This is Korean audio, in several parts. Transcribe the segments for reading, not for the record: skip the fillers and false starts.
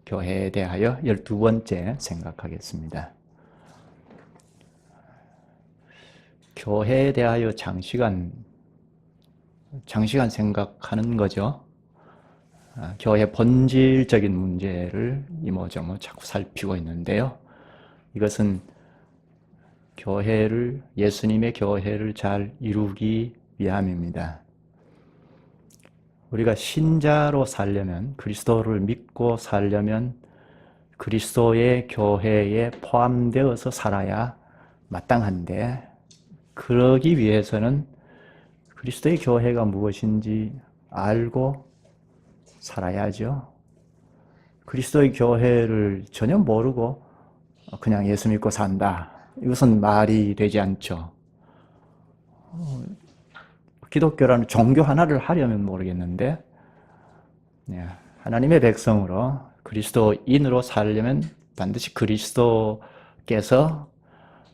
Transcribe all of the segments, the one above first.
교회에 대하여 12번째 생각하겠습니다. 교회에 대하여 장시간 생각하는 거죠. 교회 본질적인 문제를 이모저모 자꾸 살피고 있는데요. 이것은 예수님의 교회를 잘 이루기 위함입니다. 우리가 신자로 살려면, 그리스도를 믿고 살려면 그리스도의 교회에 포함되어서 살아야 마땅한데, 그러기 위해서는 그리스도의 교회가 무엇인지 알고 살아야죠. 그리스도의 교회를 전혀 모르고 그냥 예수 믿고 산다. 이것은 말이 되지 않죠. 기독교라는 종교 하나를 하려면 모르겠는데, 하나님의 백성으로 그리스도인으로 살려면 반드시 그리스도께서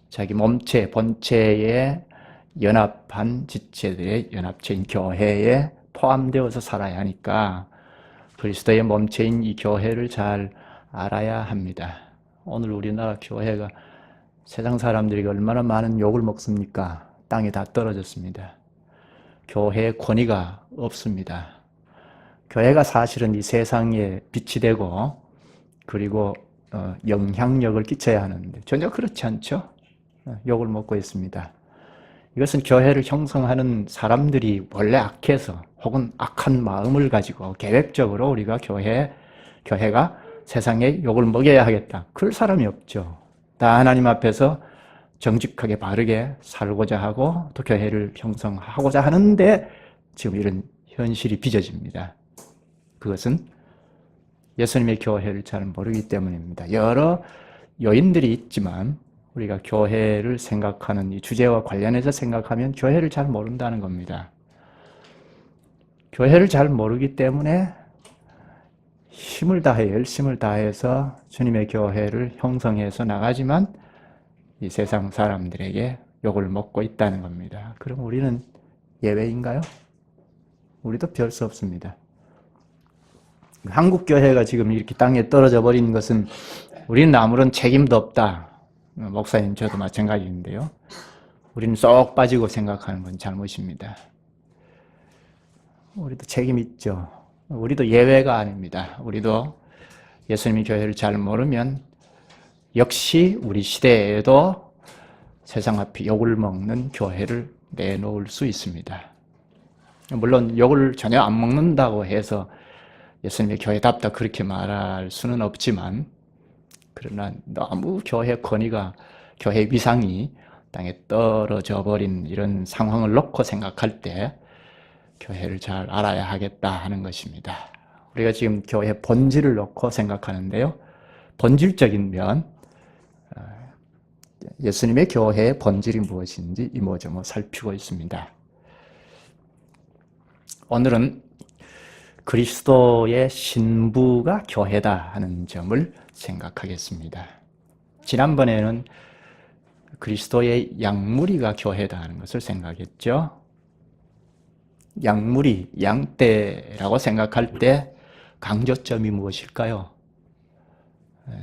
자기 몸체, 본체에 연합한 지체들의 연합체인 교회에 포함되어서 살아야 하니까 그리스도의 몸체인 이 교회를 잘 알아야 합니다. 오늘 우리나라 교회가 세상 사람들이 얼마나 많은 욕을 먹습니까? 땅에 다 떨어졌습니다. 교회의 권위가 없습니다. 교회가 사실은 이 세상에 빛이 되고 그리고 영향력을 끼쳐야 하는데 전혀 그렇지 않죠? 욕을 먹고 있습니다. 이것은 교회를 형성하는 사람들이 원래 악해서 혹은 악한 마음을 가지고 계획적으로 우리가 교회가 세상에 욕을 먹여야 하겠다. 그럴 사람이 없죠. 다 하나님 앞에서 정직하게 바르게 살고자 하고 또 교회를 형성하고자 하는데 지금 이런 현실이 빚어집니다. 그것은 예수님의 교회를 잘 모르기 때문입니다. 여러 요인들이 있지만 우리가 교회를 생각하는 이 주제와 관련해서 생각하면 교회를 잘 모른다는 겁니다. 교회를 잘 모르기 때문에 열심을 다해서 주님의 교회를 형성해서 나가지만 이 세상 사람들에게 욕을 먹고 있다는 겁니다. 그럼 우리는 예외인가요? 우리도 별 수 없습니다. 한국 교회가 지금 이렇게 땅에 떨어져 버린 것은 우리는 아무런 책임도 없다. 목사님 저도 마찬가지인데요. 우리는 쏙 빠지고 생각하는 건 잘못입니다. 우리도 책임 있죠. 우리도 예외가 아닙니다. 우리도 예수님의 교회를 잘 모르면 역시 우리 시대에도 세상 앞에 욕을 먹는 교회를 내놓을 수 있습니다. 물론 욕을 전혀 안 먹는다고 해서 예수님의 교회답다 그렇게 말할 수는 없지만, 그러나 너무 교회 권위가, 교회 위상이 땅에 떨어져 버린 이런 상황을 놓고 생각할 때 교회를 잘 알아야 하겠다 하는 것입니다. 우리가 지금 교회 본질을 놓고 생각하는데요. 본질적인 면, 예수님의 교회의 본질이 무엇인지 이모저모 살피고 있습니다. 오늘은 그리스도의 신부가 교회다 하는 점을 생각하겠습니다. 지난번에는 그리스도의 양무리가 교회다 하는 것을 생각했죠. 양무리, 양떼라고 생각할 때 강조점이 무엇일까요?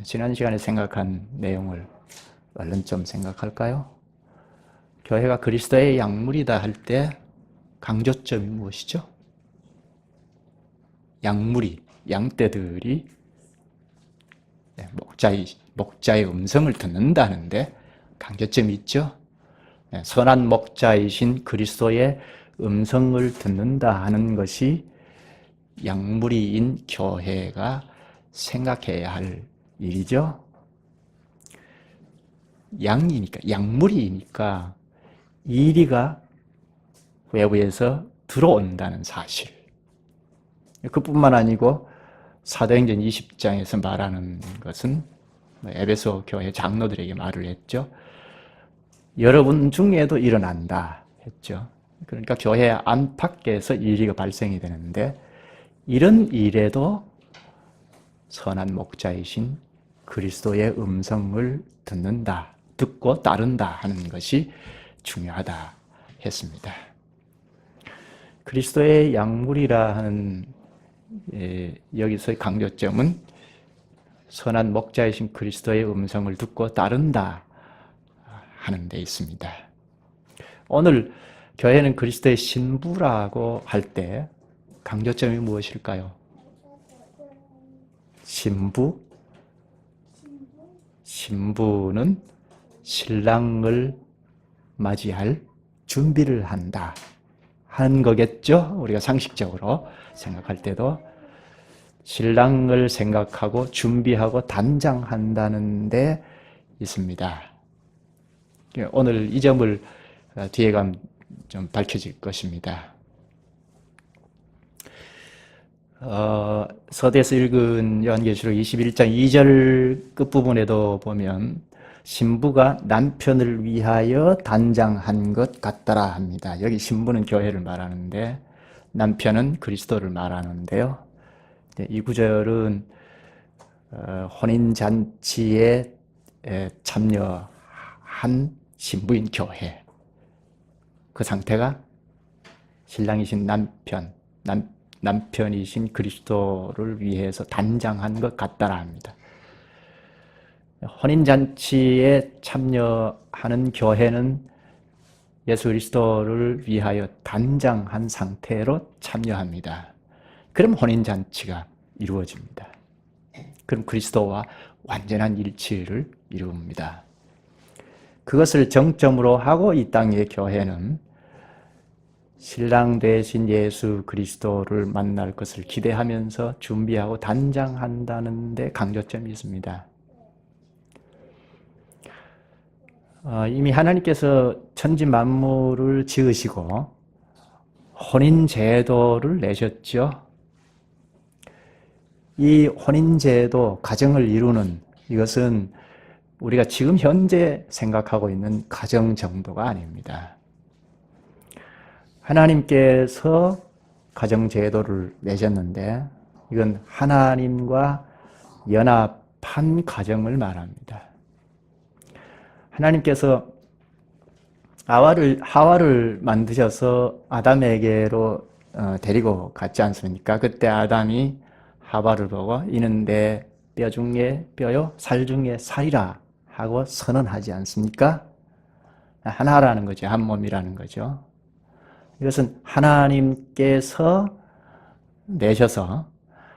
지난 시간에 생각한 내용을 얼른 좀 생각할까요? 교회가 그리스도의 양무리다 할 때 강조점이 무엇이죠? 양무리, 양떼들이 목자의 음성을 듣는다는데 강조점이 있죠. 선한 목자이신 그리스도의 음성을 듣는다 하는 것이 양무리인 교회가 생각해야 할 일이죠. 양무리이니까 이리가 외부에서 들어온다는 사실. 그뿐만 아니고 사도행전 20장에서 말하는 것은 에베소 교회 장로들에게 말을 했죠. 여러분 중에도 일어난다 했죠. 그러니까 교회 안팎에서 일이 발생이 되는데 이런 일에도 선한 목자이신 그리스도의 음성을 듣고 따른다 하는 것이 중요하다 했습니다. 그리스도의 양무리라 하는 여기서의 강조점은 선한 목자이신 그리스도의 음성을 듣고 따른다 하는 데 있습니다. 오늘 교회는 그리스도의 신부라고 할 때 강조점이 무엇일까요? 신부? 신부는 신랑을 맞이할 준비를 한다 하는 거겠죠? 우리가 상식적으로 생각할 때도 신랑을 생각하고 준비하고 단장한다는 데 있습니다. 오늘 이 점을 뒤에 가면 좀 밝혀질 것입니다. 서대에서 읽은 요한계시록 21장 2절 끝부분에도 보면 신부가 남편을 위하여 단장한 것 같더라 합니다. 여기 신부는 교회를 말하는데 남편은 그리스도를 말하는데요. 이 구절은 혼인잔치에 참여한 신부인 교회, 그 상태가 신랑이신 남편이신 그리스도를 위해서 단장한 것 같다라 합니다. 혼인잔치에 참여하는 교회는 예수 그리스도를 위하여 단장한 상태로 참여합니다. 그럼 혼인잔치가 이루어집니다. 그럼 그리스도와 완전한 일치를 이룹니다. 그것을 정점으로 하고 이 땅의 교회는 신랑 되신 예수 그리스도를 만날 것을 기대하면서 준비하고 단장한다는 데 강조점이 있습니다. 이미 하나님께서 천지 만물을 지으시고 혼인제도를 내셨죠. 이 혼인제도, 가정을 이루는 이것은 우리가 지금 현재 생각하고 있는 가정 정도가 아닙니다. 하나님께서 가정제도를 내셨는데 이건 하나님과 연합한 가정을 말합니다. 하나님께서 하와를 만드셔서 아담에게로 데리고 갔지 않습니까? 그때 아담이 하와를 보고 이는 내 뼈 중에 뼈요 살 중에 살이라 하고 선언하지 않습니까? 하나라는 거죠. 한 몸이라는 거죠. 이것은 하나님께서 내셔서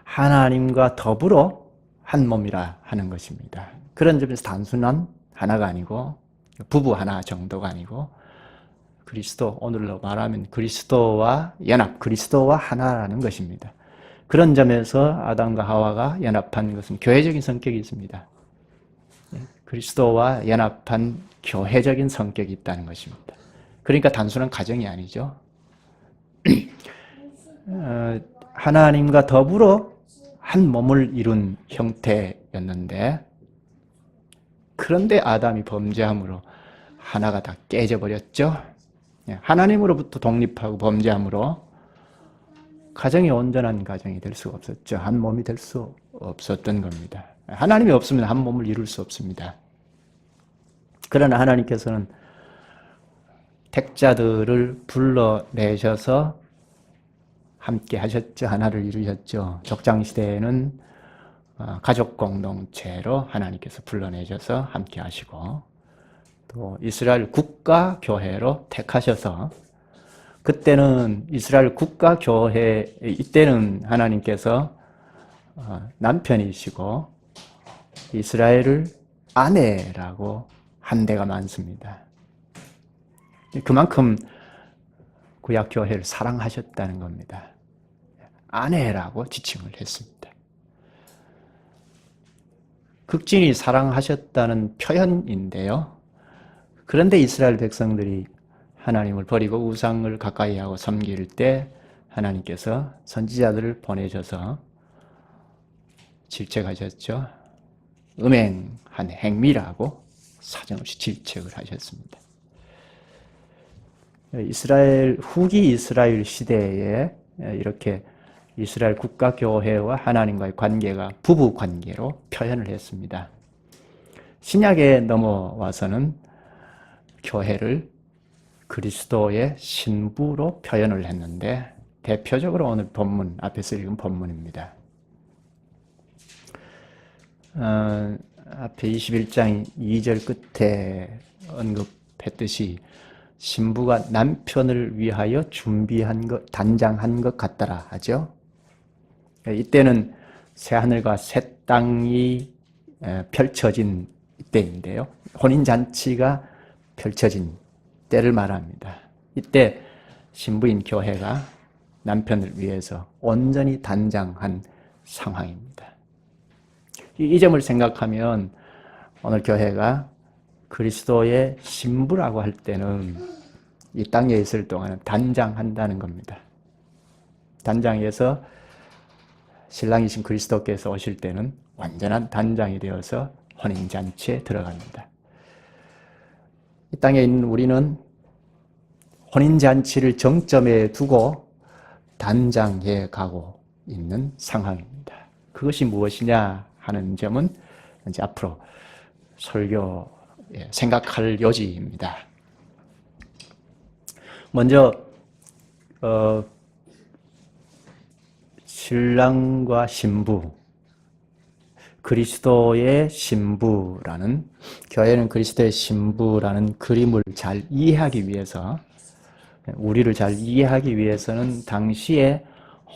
하나님과 더불어 한 몸이라 하는 것입니다. 그런 점에서 단순한 하나가 아니고 부부 하나 정도가 아니고 그리스도, 오늘로 말하면 그리스도와 연합, 그리스도와 하나라는 것입니다. 그런 점에서 아담과 하와가 연합한 것은 교회적인 성격이 있습니다. 그리스도와 연합한 교회적인 성격이 있다는 것입니다. 그러니까 단순한 가정이 아니죠. 하나님과 더불어 한 몸을 이룬 형태였는데 그런데 아담이 범죄함으로 하나가 다 깨져버렸죠. 하나님으로부터 독립하고 범죄함으로 가정이 온전한 가정이 될 수가 없었죠. 한 몸이 될 수 없었던 겁니다. 하나님이 없으면 한 몸을 이룰 수 없습니다. 그러나 하나님께서는 택자들을 불러내셔서 함께 하셨죠. 하나를 이루셨죠. 족장시대에는 가족 공동체로 하나님께서 불러내셔서 함께 하시고 또 이스라엘 국가교회로 택하셔서 그때는 이스라엘 국가교회 이때는 하나님께서 남편이시고 이스라엘을 아내라고 한 데가 많습니다. 그만큼 구약교회를 사랑하셨다는 겁니다. 아내라고 지칭을 했습니다. 극진히 사랑하셨다는 표현인데요. 그런데 이스라엘 백성들이 하나님을 버리고 우상을 가까이 하고 섬길 때 하나님께서 선지자들을 보내셔서 질책하셨죠. 음행한 행위라고 사정없이 질책을 하셨습니다. 후기 이스라엘 시대에 이렇게 이스라엘 국가교회와 하나님과의 관계가 부부 관계로 표현을 했습니다. 신약에 넘어와서는 교회를 그리스도의 신부로 표현을 했는데 대표적으로 오늘 본문, 앞에서 읽은 본문입니다. 앞에 21장 2절 끝에 언급했듯이 신부가 남편을 위하여 준비한 것, 단장한 것 같더라 하죠. 이때는 새하늘과 새 땅이 펼쳐진 때인데요. 혼인잔치가 펼쳐진 때를 말합니다. 이때 신부인 교회가 남편을 위해서 온전히 단장한 상황입니다. 이 점을 생각하면 오늘 교회가 그리스도의 신부라고 할 때는 이 땅에 있을 동안은 단장한다는 겁니다. 단장해서 신랑이신 그리스도께서 오실 때는 완전한 단장이 되어서 혼인잔치에 들어갑니다. 이 땅에 있는 우리는 혼인잔치를 정점에 두고 단장해 가고 있는 상황입니다. 그것이 무엇이냐 하는 점은 이제 앞으로 설교에 생각할 요지입니다. 먼저 신랑과 신부, 그리스도의 신부라는, 교회는 그리스도의 신부라는 그림을 잘 이해하기 위해서, 우리를 잘 이해하기 위해서는 당시의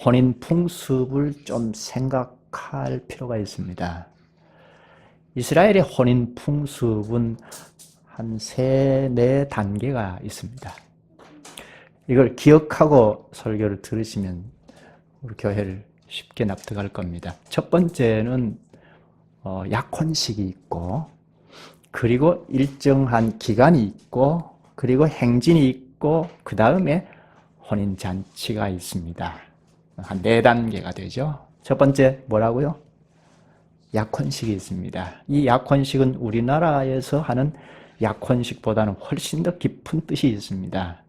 혼인 풍습을 좀 생각할 필요가 있습니다. 이스라엘의 혼인 풍습은 한 3-4단계가 있습니다. 이걸 기억하고 설교를 들으시면 우리 교회를 쉽게 납득할 겁니다. 첫 번째는 약혼식이 있고, 그리고 일정한 기간이 있고, 그리고 행진이 있고, 그 다음에 혼인잔치가 있습니다. 한 4단계가 되죠. 첫 번째 뭐라고요? 약혼식이 있습니다. 이 약혼식은 우리나라에서 하는 약혼식보다는 훨씬 더 깊은 뜻이 있습니다.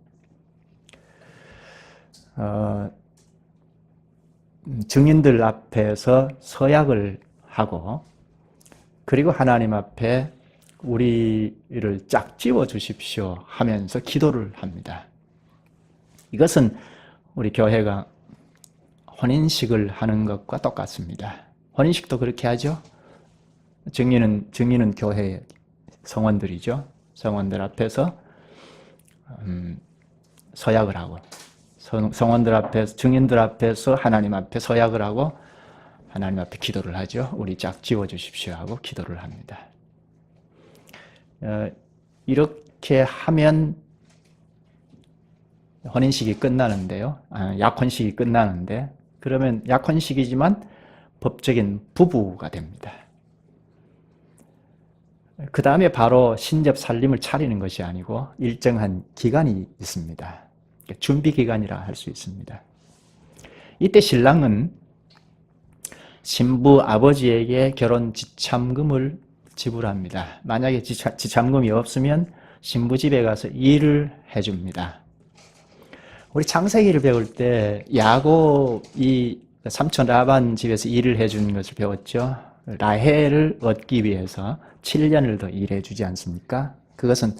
증인들 앞에서 서약을 하고, 그리고 하나님 앞에 우리를 짝지워 주십시오 하면서 기도를 합니다. 이것은 우리 교회가 혼인식을 하는 것과 똑같습니다. 혼인식도 그렇게 하죠. 증인은 교회 성원들이죠. 성원들 앞에서 서약을 하고, 성원들 앞에서, 증인들 앞에서 하나님 앞에 서약을 하고 하나님 앞에 기도를 하죠. 우리 짝 지워 주십시오 하고 기도를 합니다. 이렇게 하면 혼인식이 끝나는데요. 약혼식이 끝나는데, 그러면 약혼식이지만 법적인 부부가 됩니다. 그 다음에 바로 신접 살림을 차리는 것이 아니고 일정한 기간이 있습니다. 준비 기간이라 할 수 있습니다. 이때 신랑은 신부 아버지에게 결혼 지참금을 지불합니다. 만약에 지참금이 없으면 신부 집에 가서 일을 해줍니다. 우리 창세기를 배울 때 야곱이 삼촌 라반 집에서 일을 해주는 것을 배웠죠. 라헬을 얻기 위해서 7년을 더 일해주지 않습니까? 그것은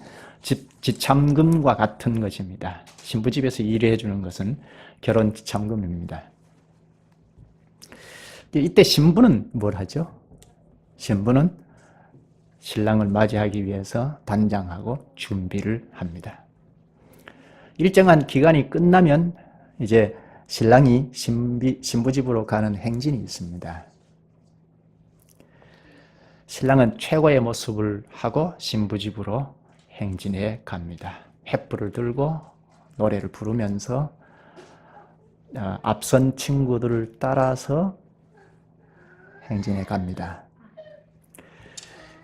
지참금과 같은 것입니다. 신부 집에서 일해주는 것은 결혼 지참금입니다. 이때 신부는 뭘 하죠? 신부는 신랑을 맞이하기 위해서 단장하고 준비를 합니다. 일정한 기간이 끝나면 이제 신랑이 신부 집으로 가는 행진이 있습니다. 신랑은 최고의 모습을 하고 신부 집으로 행진해 갑니다. 횃불을 들고 노래를 부르면서 앞선 친구들을 따라서 행진해 갑니다.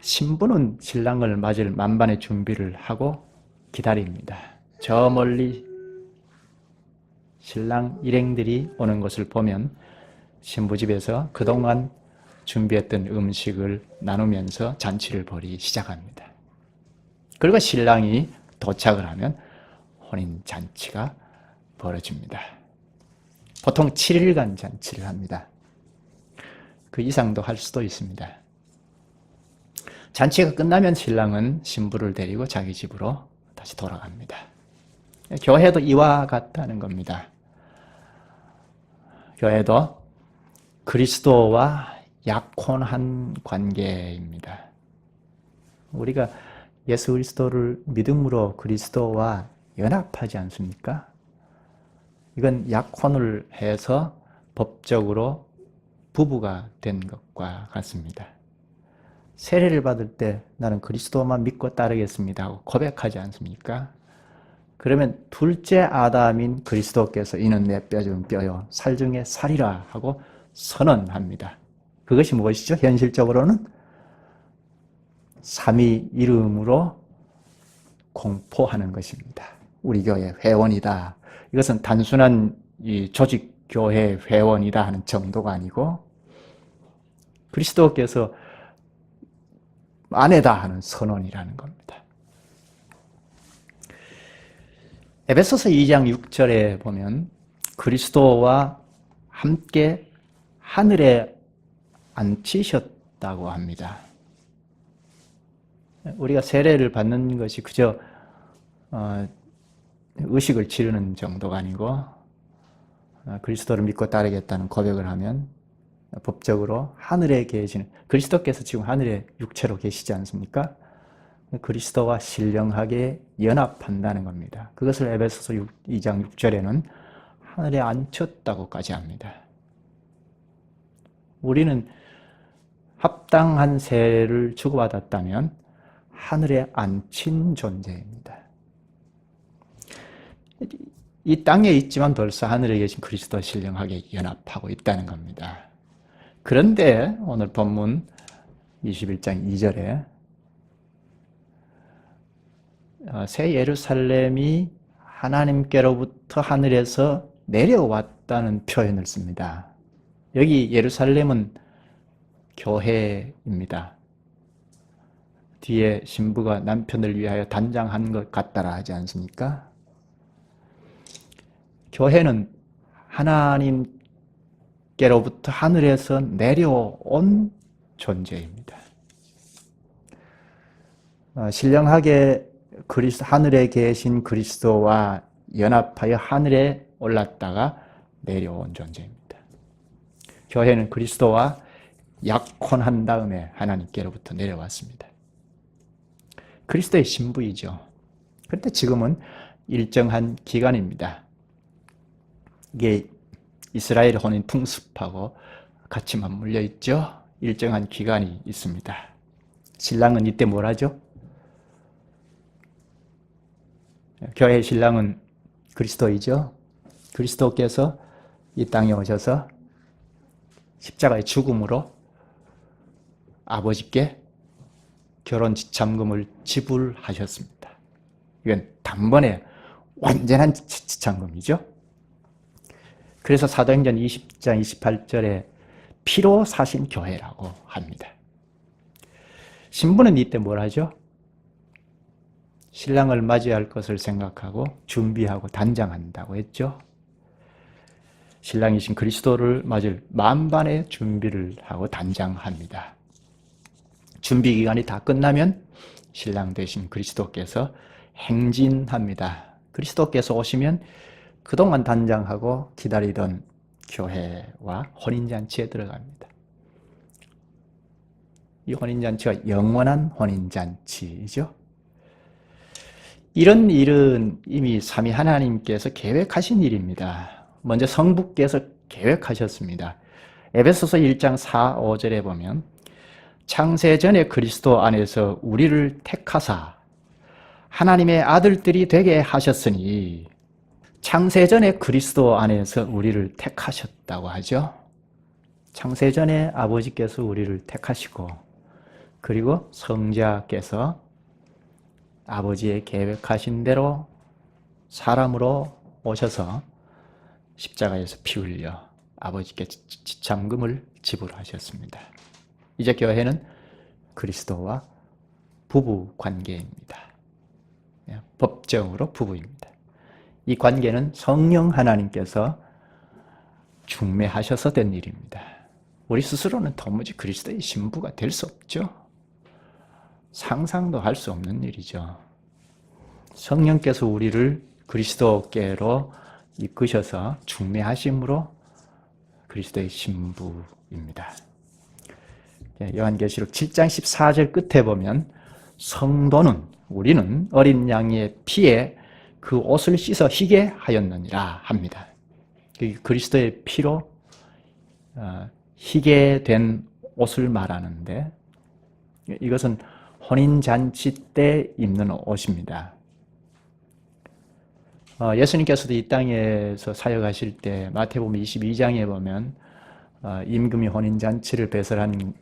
신부는 신랑을 맞을 만반의 준비를 하고 기다립니다. 저 멀리 신랑 일행들이 오는 것을 보면 신부집에서 그동안 준비했던 음식을 나누면서 잔치를 벌이기 시작합니다. 그리고 신랑이 도착을 하면 혼인잔치가 벌어집니다. 보통 7일간 잔치를 합니다. 그 이상도 할 수도 있습니다. 잔치가 끝나면 신랑은 신부를 데리고 자기 집으로 다시 돌아갑니다. 교회도 이와 같다는 겁니다. 교회도 그리스도와 약혼한 관계입니다. 우리가 예수 그리스도를 믿음으로 그리스도와 연합하지 않습니까? 이건 약혼을 해서 법적으로 부부가 된 것과 같습니다. 세례를 받을 때 나는 그리스도만 믿고 따르겠습니다 하고 고백하지 않습니까? 그러면 둘째 아담인 그리스도께서 이는 내 뼈 중 뼈요 살 중에 살이라 하고 선언합니다. 그것이 무엇이죠? 현실적으로는 삼위 이름으로 공포하는 것입니다. 우리 교회 회원이다. 이것은 단순한 이 조직 교회 회원이다 하는 정도가 아니고 그리스도께서 아내다 하는 선언이라는 겁니다. 에베소서 2장 6절에 보면 그리스도와 함께 하늘에 앉히셨다고 합니다. 우리가 세례를 받는 것이 그저 의식을 치르는 정도가 아니고 그리스도를 믿고 따르겠다는 고백을 하면 법적으로 하늘에 계시는 그리스도께서 지금 하늘에 육체로 계시지 않습니까? 그리스도와 신령하게 연합한다는 겁니다. 그것을 에베소서 2장 6절에는 하늘에 앉혔다고까지 합니다. 우리는 합당한 세를 주고받았다면 하늘에 앉힌 존재입니다. 이 땅에 있지만 벌써 하늘에 계신 그리스도와 신령하게 연합하고 있다는 겁니다. 그런데 오늘 본문 21장 2절에 새 예루살렘이 하나님께로부터 하늘에서 내려왔다는 표현을 씁니다. 여기 예루살렘은 교회입니다. 뒤에 신부가 남편을 위하여 단장한 것 같다라 하지 않습니까? 교회는 하나님께로부터 하늘에서 내려온 존재입니다. 신령하게 하늘에 계신 그리스도와 연합하여 하늘에 올랐다가 내려온 존재입니다. 교회는 그리스도와 약혼한 다음에 하나님께로부터 내려왔습니다. 그리스도의 신부이죠. 그런데 지금은 일정한 기간입니다. 이게 이스라엘 혼인 풍습하고 같이 맞물려 있죠. 일정한 기간이 있습니다. 신랑은 이때 뭘 하죠? 교회의 신랑은 그리스도이죠. 그리스도께서 이 땅에 오셔서 십자가의 죽음으로 아버지께 결혼 지참금을 지불하셨습니다. 이건 단번에 완전한 지참금이죠. 그래서 사도행전 20장 28절에 피로 사신 교회라고 합니다. 신부는 이때 뭘 하죠? 신랑을 맞이할 것을 생각하고 준비하고 단장한다고 했죠. 신랑이신 그리스도를 맞을 만반의 준비를 하고 단장합니다. 준비 기간이 다 끝나면 신랑 되신 그리스도께서 행진합니다. 그리스도께서 오시면 그동안 단장하고 기다리던 교회와 혼인잔치에 들어갑니다. 이 혼인잔치가 영원한 혼인잔치이죠. 이런 일은 이미 삼위 하나님께서 계획하신 일입니다. 먼저 성부께서 계획하셨습니다. 에베소서 1장 4, 5절에 보면 창세전에 그리스도 안에서 우리를 택하사 하나님의 아들들이 되게 하셨으니 창세전에 그리스도 안에서 우리를 택하셨다고 하죠. 창세전에 아버지께서 우리를 택하시고 그리고 성자께서 아버지의 계획하신 대로 사람으로 오셔서 십자가에서 피 흘려 아버지께 지참금을 지불하셨습니다. 이제 교회는 그리스도와 부부 관계입니다. 법적으로 부부입니다. 이 관계는 성령 하나님께서 중매하셔서 된 일입니다. 우리 스스로는 도무지 그리스도의 신부가 될 수 없죠. 상상도 할 수 없는 일이죠. 성령께서 우리를 그리스도께로 이끄셔서 중매하심으로 그리스도의 신부입니다. 요한계시록 7장 14절 끝에 보면 성도는 우리는 어린 양의 피에 그 옷을 씻어 희게 하였느니라 합니다. 그리스도의 피로 희게 된 옷을 말하는데 이것은 혼인잔치 때 입는 옷입니다. 예수님께서도 이 땅에서 사역하실 때 마태복음 22장에 보면 임금이 혼인잔치를 배설한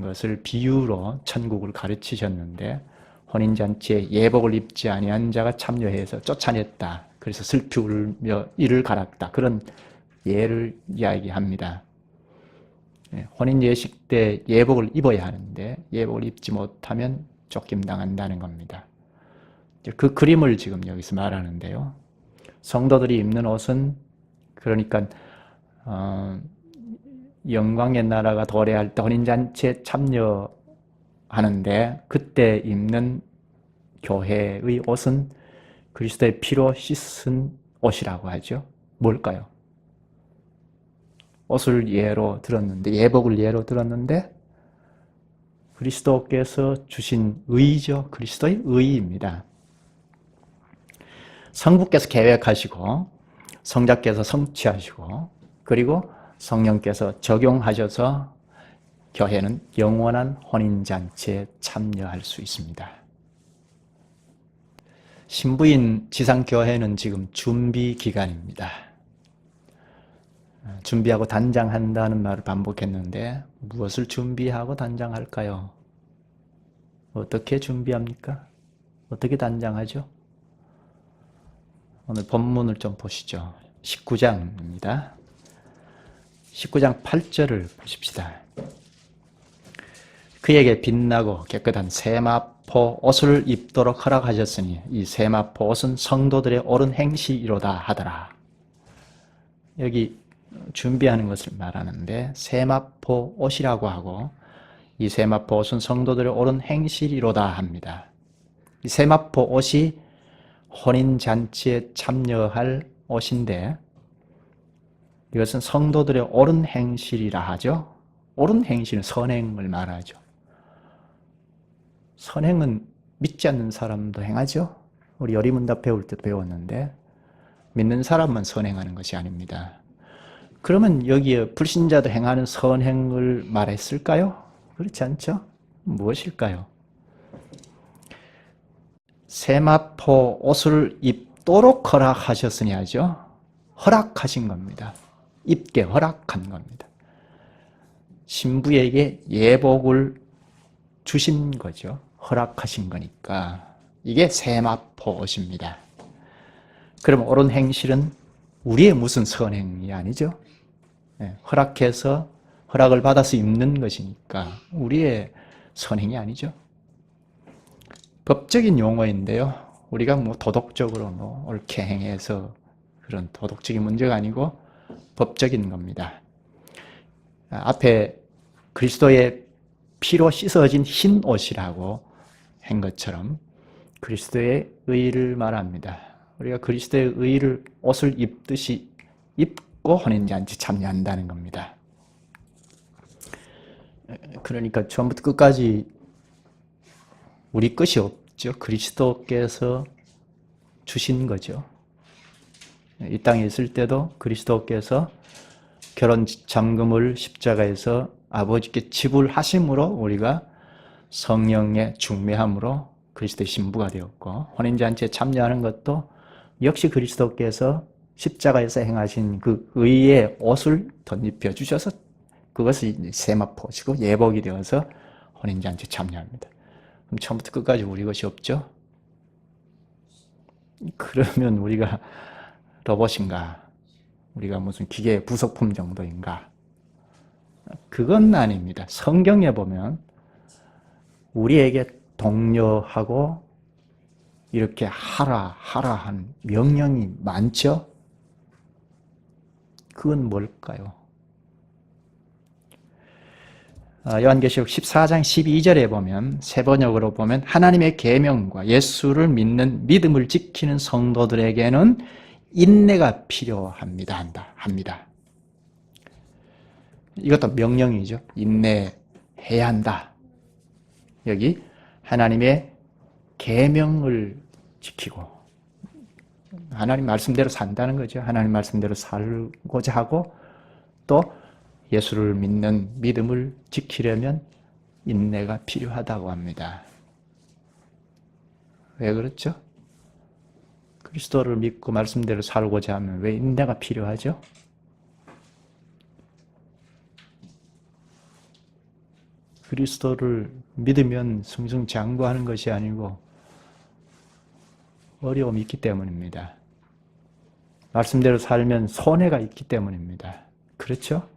것을 비유로 천국을 가르치셨는데 혼인잔치에 예복을 입지 아니한 자가 참여해서 쫓아냈다. 그래서 슬피 울며 이를 갈았다. 그런 예를 이야기합니다. 혼인 예식 때 예복을 입어야 하는데 예복을 입지 못하면 쫓김당한다는 겁니다. 그 그림을 지금 여기서 말하는데요. 성도들이 입는 옷은 그러니까 영광의 나라가 도래할 때 혼인잔치에 참여하는데 그때 입는 교회의 옷은 그리스도의 피로 씻은 옷이라고 하죠. 뭘까요? 옷을 예로 들었는데 예복을 예로 들었는데 그리스도께서 주신 의죠. 그리스도의 의입니다. 성부께서 계획하시고 성자께서 성취하시고 그리고 성령께서 적용하셔서 교회는 영원한 혼인잔치에 참여할 수 있습니다. 신부인 지상교회는 지금 준비 기간입니다. 준비하고 단장한다는 말을 반복했는데 무엇을 준비하고 단장할까요? 어떻게 준비합니까? 어떻게 단장하죠? 오늘 본문을 좀 보시죠. 19장입니다. 19장 8절을 보십시다. 그에게 빛나고 깨끗한 세마포 옷을 입도록 허락하셨으니 이 세마포 옷은 성도들의 옳은 행실이로다 하더라. 여기 준비하는 것을 말하는데 세마포 옷이라고 하고 이 세마포 옷은 성도들의 옳은 행실이로다 합니다. 이 세마포 옷이 혼인잔치에 참여할 옷인데 이것은 성도들의 옳은 행실이라 하죠. 옳은 행실은 선행을 말하죠. 선행은 믿지 않는 사람도 행하죠. 우리 여리문답 배울 때 배웠는데 믿는 사람만 선행하는 것이 아닙니다. 그러면 여기에 불신자도 행하는 선행을 말했을까요? 그렇지 않죠? 무엇일까요? 세마포 옷을 입도록 허락하셨으니 하죠. 허락하신 겁니다. 입게 허락한 겁니다. 신부에게 예복을 주신 거죠. 허락하신 거니까. 이게 세마포 옷입니다. 그럼 옳은 행실은 우리의 무슨 선행이 아니죠. 허락해서 허락을 받아서 입는 것이니까 우리의 선행이 아니죠. 법적인 용어인데요. 우리가 도덕적으로 옳게 행해서 그런 도덕적인 문제가 아니고 법적인 겁니다. 앞에 그리스도의 피로 씻어진 흰 옷이라고 한 것처럼 그리스도의 의를 말합니다. 우리가 그리스도의 의를 옷을 입듯이 입고 혼인잔치 참여한다는 겁니다. 그러니까 처음부터 끝까지 우리 것이 없죠. 그리스도께서 주신 거죠. 이 땅에 있을 때도 그리스도께서 결혼 잠금을 십자가에서 아버지께 지불하심으로 우리가 성령의 중매함으로 그리스도의 신부가 되었고 혼인잔치에 참여하는 것도 역시 그리스도께서 십자가에서 행하신 그 의의 옷을 덧입혀 주셔서 그것이 세마포시고 예복이 되어서 혼인잔치에 참여합니다. 그럼 처음부터 끝까지 우리 것이 없죠? 그러면 우리가 로봇인가? 우리가 무슨 기계의 부속품 정도인가? 그건 아닙니다. 성경에 보면 우리에게 독려하고 이렇게 하라 한 명령이 많죠? 그건 뭘까요? 요한계시록 14장 12절에 보면 세번역으로 보면 하나님의 계명과 예수를 믿는 믿음을 지키는 성도들에게는 인내가 필요합니다. 합니다. 이것도 명령이죠. 인내해야 해야 한다. 여기 하나님의 계명을 지키고 하나님 말씀대로 산다는 거죠. 하나님 말씀대로 살고자 하고 또 예수를 믿는 믿음을 지키려면 인내가 필요하다고 합니다. 왜 그렇죠? 그리스도를 믿고 말씀대로 살고자 하면 왜 인내가 필요하죠? 그리스도를 믿으면 승승장구하는 것이 아니고 어려움이 있기 때문입니다. 말씀대로 살면 손해가 있기 때문입니다. 그렇죠?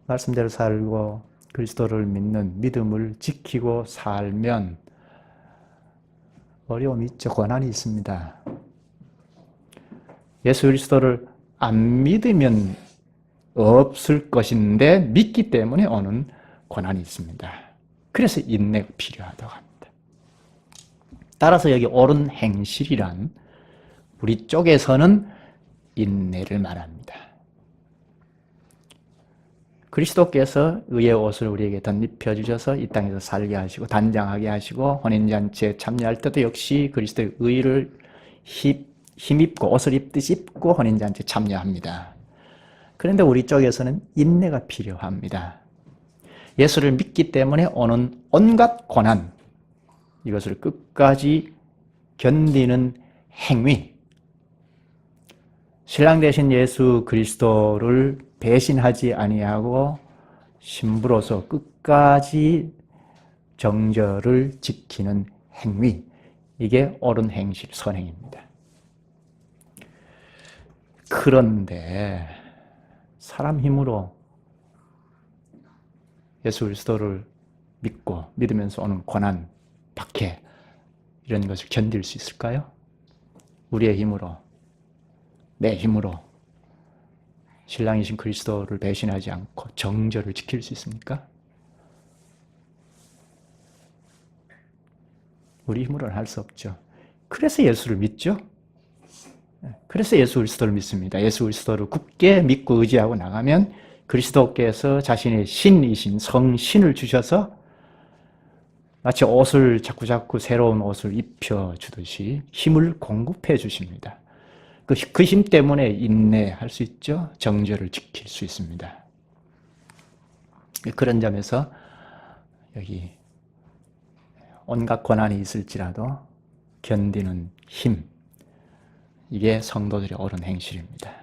말씀대로 살고 그리스도를 믿는 믿음을 지키고 살면 어려움이 있죠. 고난이 있습니다. 예수 그리스도를 안 믿으면 없을 것인데 믿기 때문에 오는 고난이 있습니다. 그래서 인내가 필요하다고 합니다. 따라서 여기 옳은 행실이란 우리 쪽에서는 인내를 말합니다. 그리스도께서 의의 옷을 우리에게 덧입혀 주셔서 이 땅에서 살게 하시고 단장하게 하시고 혼인잔치에 참여할 때도 역시 그리스도의 의를 힘입고 옷을 입듯이 입고 혼인잔치에 참여합니다. 그런데 우리 쪽에서는 인내가 필요합니다. 예수를 믿기 때문에 오는 온갖 고난, 이것을 끝까지 견디는 행위, 신랑 되신 예수 그리스도를 배신하지 아니하고 신부로서 끝까지 정절을 지키는 행위, 이게 옳은 행실, 선행입니다. 그런데 사람 힘으로 예수 그리스도를 믿고 믿으면서 오는 고난, 박해, 이런 것을 견딜 수 있을까요? 우리의 힘으로, 내 힘으로 신랑이신 그리스도를 배신하지 않고 정절을 지킬 수 있습니까? 우리 힘으로는 할 수 없죠. 그래서 예수를 믿죠. 그래서 예수 그리스도를 믿습니다. 예수 그리스도를 굳게 믿고 의지하고 나가면 그리스도께서 자신의 신이신 성신을 주셔서 마치 옷을 자꾸자꾸 새로운 옷을 입혀주듯이 힘을 공급해 주십니다. 그 힘 때문에 인내할 수 있죠. 정절을 지킬 수 있습니다. 그런 점에서 여기 온갖 고난이 있을지라도 견디는 힘, 이게 성도들의 옳은 행실입니다.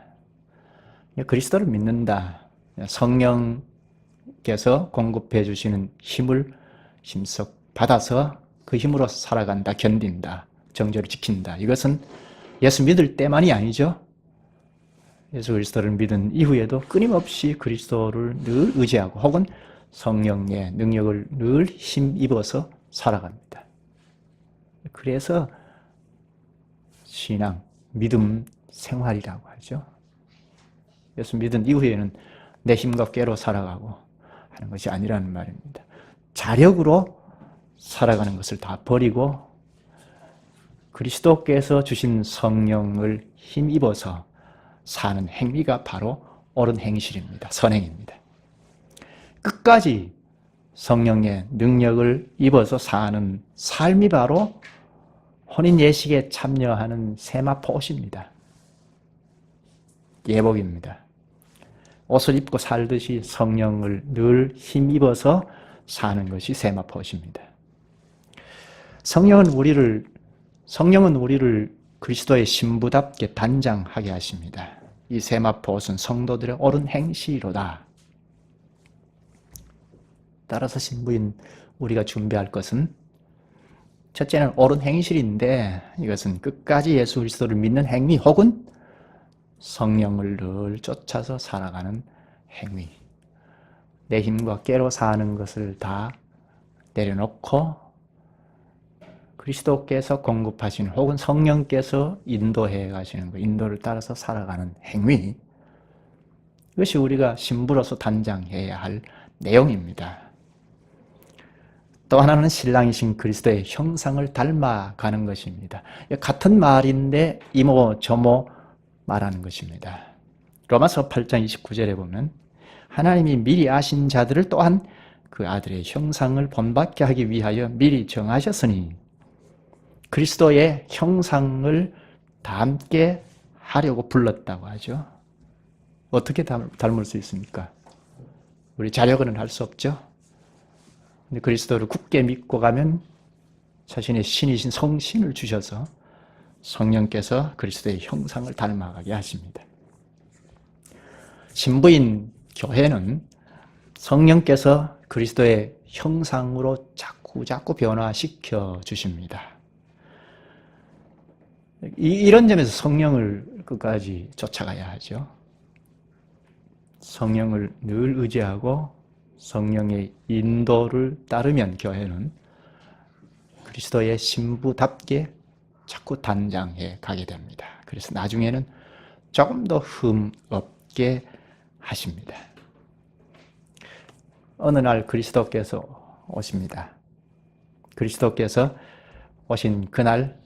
그리스도를 믿는다. 성령께서 공급해 주시는 힘을 힘써 받아서 그 힘으로 살아간다, 견딘다, 정절을 지킨다. 이것은 예수 믿을 때만이 아니죠. 예수 그리스도를 믿은 이후에도 끊임없이 그리스도를 늘 의지하고 혹은 성령의 능력을 늘 힘입어서 살아갑니다. 그래서 신앙, 믿음 생활이라고 하죠. 예수 믿은 이후에는 내 힘과 꾀로 살아가고 하는 것이 아니라는 말입니다. 자력으로 살아가는 것을 다 버리고 그리스도께서 주신 성령을 힘입어서 사는 행위가 바로 옳은 행실입니다. 선행입니다. 끝까지 성령의 능력을 입어서 사는 삶이 바로 혼인 예식에 참여하는 세마포 옷입니다. 예복입니다. 옷을 입고 살듯이 성령을 늘 힘입어서 사는 것이 세마포 옷입니다. 성령은 우리를 그리스도의 신부답게 단장하게 하십니다. 이 세마포 옷은 성도들의 옳은 행실이로다. 따라서 신부인 우리가 준비할 것은 첫째는 옳은 행실인데 이것은 끝까지 예수 그리스도를 믿는 행위 혹은 성령을 늘 쫓아서 살아가는 행위. 내 힘과 꾀로 사는 것을 다 내려놓고 그리스도께서 공급하시는 혹은 성령께서 인도해 가시는 것, 인도를 따라서 살아가는 행위. 이것이 우리가 신부로서 단장해야 할 내용입니다. 또 하나는 신랑이신 그리스도의 형상을 닮아가는 것입니다. 같은 말인데 이모 저모 말하는 것입니다. 로마서 8장 29절에 보면 하나님이 미리 아신 자들을 또한 그 아들의 형상을 본받게 하기 위하여 미리 정하셨으니 그리스도의 형상을 닮게 하려고 불렀다고 하죠. 어떻게 닮을 수 있습니까? 우리 자력으로는 할 수 없죠. 근데 그리스도를 굳게 믿고 가면 자신의 신이신 성신을 주셔서 성령께서 그리스도의 형상을 닮아가게 하십니다. 신부인 교회는 성령께서 그리스도의 형상으로 자꾸 변화시켜 주십니다. 이런 점에서 성령을 끝까지 쫓아가야 하죠. 성령을 늘 의지하고 성령의 인도를 따르면 교회는 그리스도의 신부답게 자꾸 단장해 가게 됩니다. 그래서 나중에는 조금 더 흠 없게 하십니다. 어느 날 그리스도께서 오십니다. 그리스도께서 오신 그날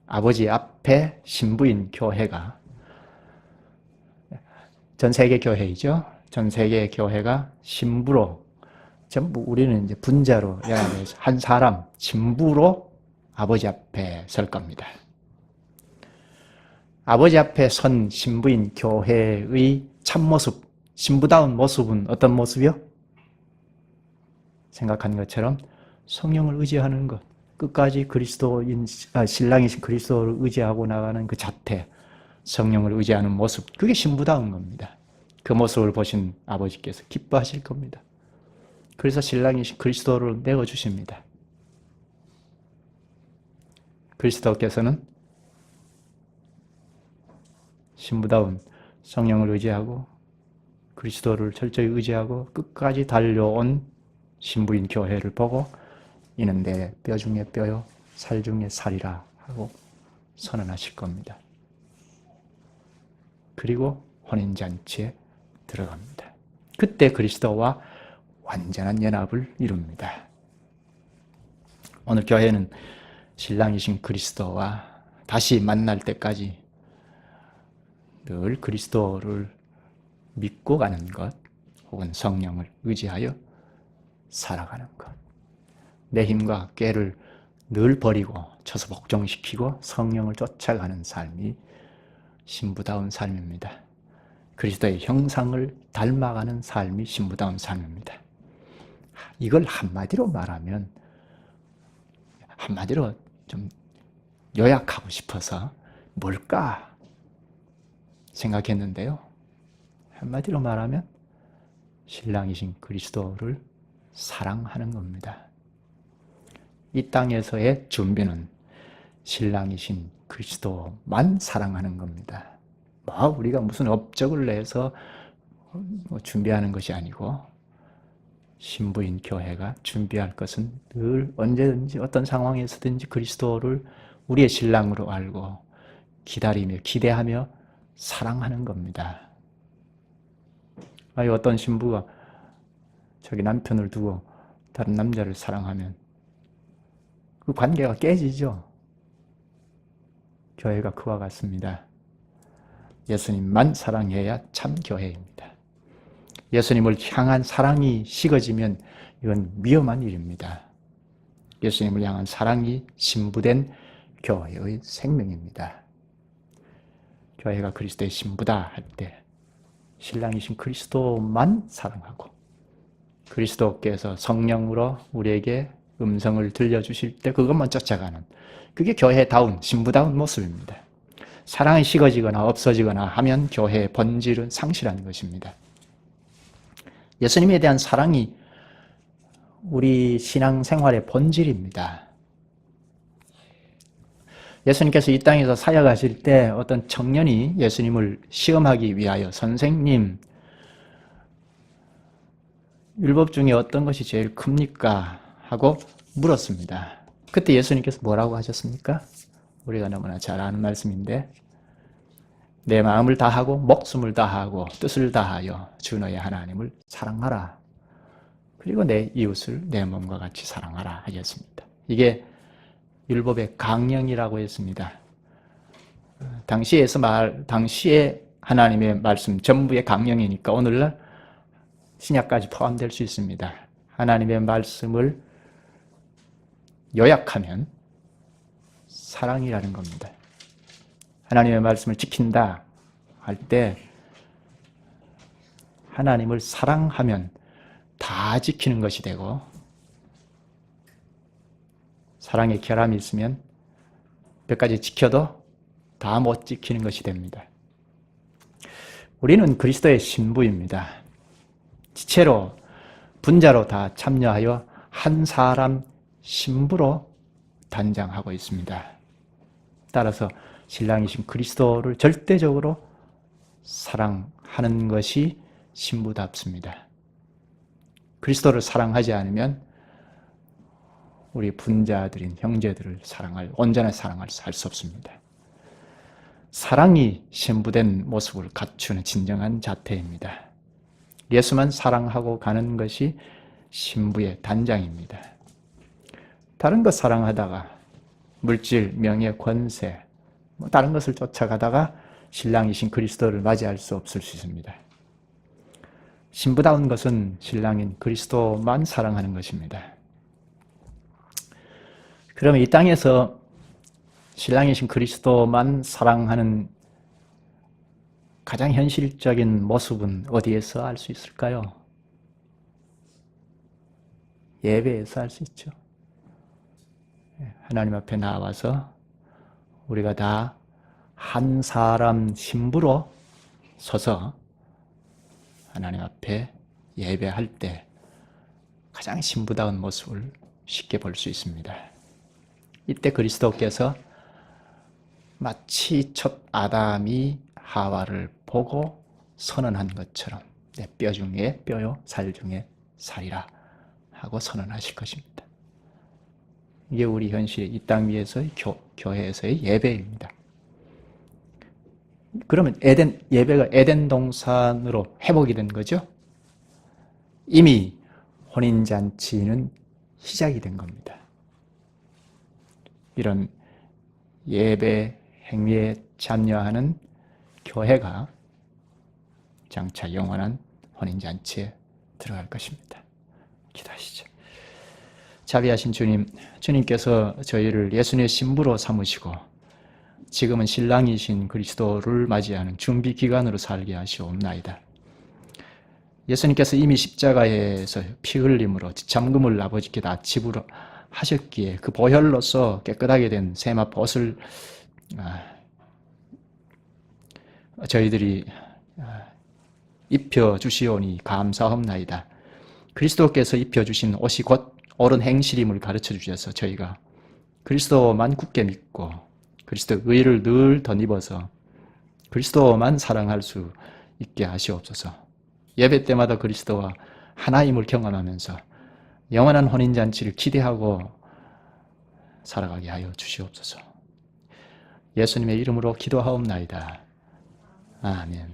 아버지 앞에 신부인 교회가, 전 세계 교회이죠. 전 세계 교회가 신부로, 전부 우리는 이제 분자로 연합해서 한 사람 신부로 아버지 앞에 설 겁니다. 아버지 앞에 선 신부인 교회의 참모습, 신부다운 모습은 어떤 모습이요? 생각한 것처럼 성령을 의지하는 것, 끝까지 신랑이신 그리스도를 의지하고 나가는 그 자태, 성령을 의지하는 모습, 그게 신부다운 겁니다. 그 모습을 보신 아버지께서 기뻐하실 겁니다. 그래서 신랑이신 그리스도를 내어주십니다. 그리스도께서는 신부다운 성령을 의지하고 그리스도를 철저히 의지하고 끝까지 달려온 신부인 교회를 보고 이는 내 뼈 중에 뼈요 살 중에 살이라 하고 선언하실 겁니다. 그리고 혼인잔치에 들어갑니다. 그때 그리스도와 완전한 연합을 이룹니다. 오늘 교회는 신랑이신 그리스도와 다시 만날 때까지 늘 그리스도를 믿고 가는 것, 혹은 성령을 의지하여 살아가는 것, 내 힘과 꾀를 늘 버리고 쳐서 복종시키고 성령을 쫓아가는 삶이 신부다운 삶입니다. 그리스도의 형상을 닮아가는 삶이 신부다운 삶입니다. 이걸 한마디로 말하면, 한마디로 좀 요약하고 싶어서 뭘까 생각했는데요. 한마디로 말하면 신랑이신 그리스도를 사랑하는 겁니다. 이 땅에서의 준비는 신랑이신 그리스도만 사랑하는 겁니다. 우리가 무슨 업적을 내서 준비하는 것이 아니고, 신부인 교회가 준비할 것은 늘 언제든지 어떤 상황에서든지 그리스도를 우리의 신랑으로 알고 기다리며 기대하며 사랑하는 겁니다. 어떤 신부가 자기 남편을 두고 다른 남자를 사랑하면 그 관계가 깨지죠. 교회가 그와 같습니다. 예수님만 사랑해야 참 교회입니다. 예수님을 향한 사랑이 식어지면 이건 위험한 일입니다. 예수님을 향한 사랑이 신부된 교회의 생명입니다. 교회가 그리스도의 신부다 할 때 신랑이신 그리스도만 사랑하고 그리스도께서 성령으로 우리에게 음성을 들려주실 때 그것만 쫓아가는, 그게 교회다운, 신부다운 모습입니다. 사랑이 식어지거나 없어지거나 하면 교회의 본질은 상실한 것입니다. 예수님에 대한 사랑이 우리 신앙생활의 본질입니다. 예수님께서 이 땅에서 사역하실 때 어떤 청년이 예수님을 시험하기 위하여 선생님, 율법 중에 어떤 것이 제일 큽니까? 하고 물었습니다. 그때 예수님께서 뭐라고 하셨습니까? 우리가 너무나 잘 아는 말씀인데, 내 마음을 다하고 목숨을 다하고 뜻을 다하여 주 너의 하나님을 사랑하라. 그리고 내 이웃을 내 몸과 같이 사랑하라 하셨습니다. 이게 율법의 강령이라고 했습니다. 당시에 하나님의 말씀 전부의 강령이니까 오늘날 신약까지 포함될 수 있습니다. 하나님의 말씀을 요약하면 사랑이라는 겁니다. 하나님의 말씀을 지킨다 할 때 하나님을 사랑하면 다 지키는 것이 되고, 사랑의 결함이 있으면 몇 가지 지켜도 다 못 지키는 것이 됩니다. 우리는 그리스도의 신부입니다. 지체로 분자로 다 참여하여 한 사람 신부로 단장하고 있습니다. 따라서 신랑이신 그리스도를 절대적으로 사랑하는 것이 신부답습니다. 그리스도를 사랑하지 않으면 우리 분자들인 형제들을 온전한 사랑을 할 수 없습니다. 사랑이 신부된 모습을 갖추는 진정한 자태입니다. 예수만 사랑하고 가는 것이 신부의 단장입니다. 다른 것 사랑하다가 물질, 명예, 권세, 다른 것을 쫓아가다가 신랑이신 그리스도를 맞이할 수 없을 수 있습니다. 신부다운 것은 신랑인 그리스도만 사랑하는 것입니다. 그러면 이 땅에서 신랑이신 그리스도만 사랑하는 가장 현실적인 모습은 어디에서 알 수 있을까요? 예배에서 알 수 있죠. 하나님 앞에 나와서 우리가 다 한 사람 신부로 서서 하나님 앞에 예배할 때 가장 신부다운 모습을 쉽게 볼 수 있습니다. 이때 그리스도께서 마치 첫 아담이 하와를 보고 선언한 것처럼 내 뼈 중에 뼈요 살 중에 살이라 하고 선언하실 것입니다. 이게 우리 현실 이 땅 위에서의 교회에서의 예배입니다. 그러면 예배가 에덴 동산으로 회복이 된 거죠? 이미 혼인잔치는 시작이 된 겁니다. 이런 예배 행위에 참여하는 교회가 장차 영원한 혼인잔치에 들어갈 것입니다. 기도하시죠. 자비하신 주님, 주님께서 저희를 예수님의 신부로 삼으시고 지금은 신랑이신 그리스도를 맞이하는 준비 기간으로 살게 하시옵나이다. 예수님께서 이미 십자가에서 피 흘림으로 지참금을 아버지께 다 지불하셨기에 그 보혈로서 깨끗하게 된 세마 벗을 저희들이 입혀주시오니 감사합나이다. 그리스도께서 입혀주신 옷이 곧 옳은 행실임을 가르쳐 주셔서 저희가 그리스도만 굳게 믿고 그리스도의 의를 늘 덧입어서 그리스도만 사랑할 수 있게 하시옵소서. 예배 때마다 그리스도와 하나임을 경험하면서 영원한 혼인잔치를 기대하고 살아가게 하여 주시옵소서. 예수님의 이름으로 기도하옵나이다. 아멘.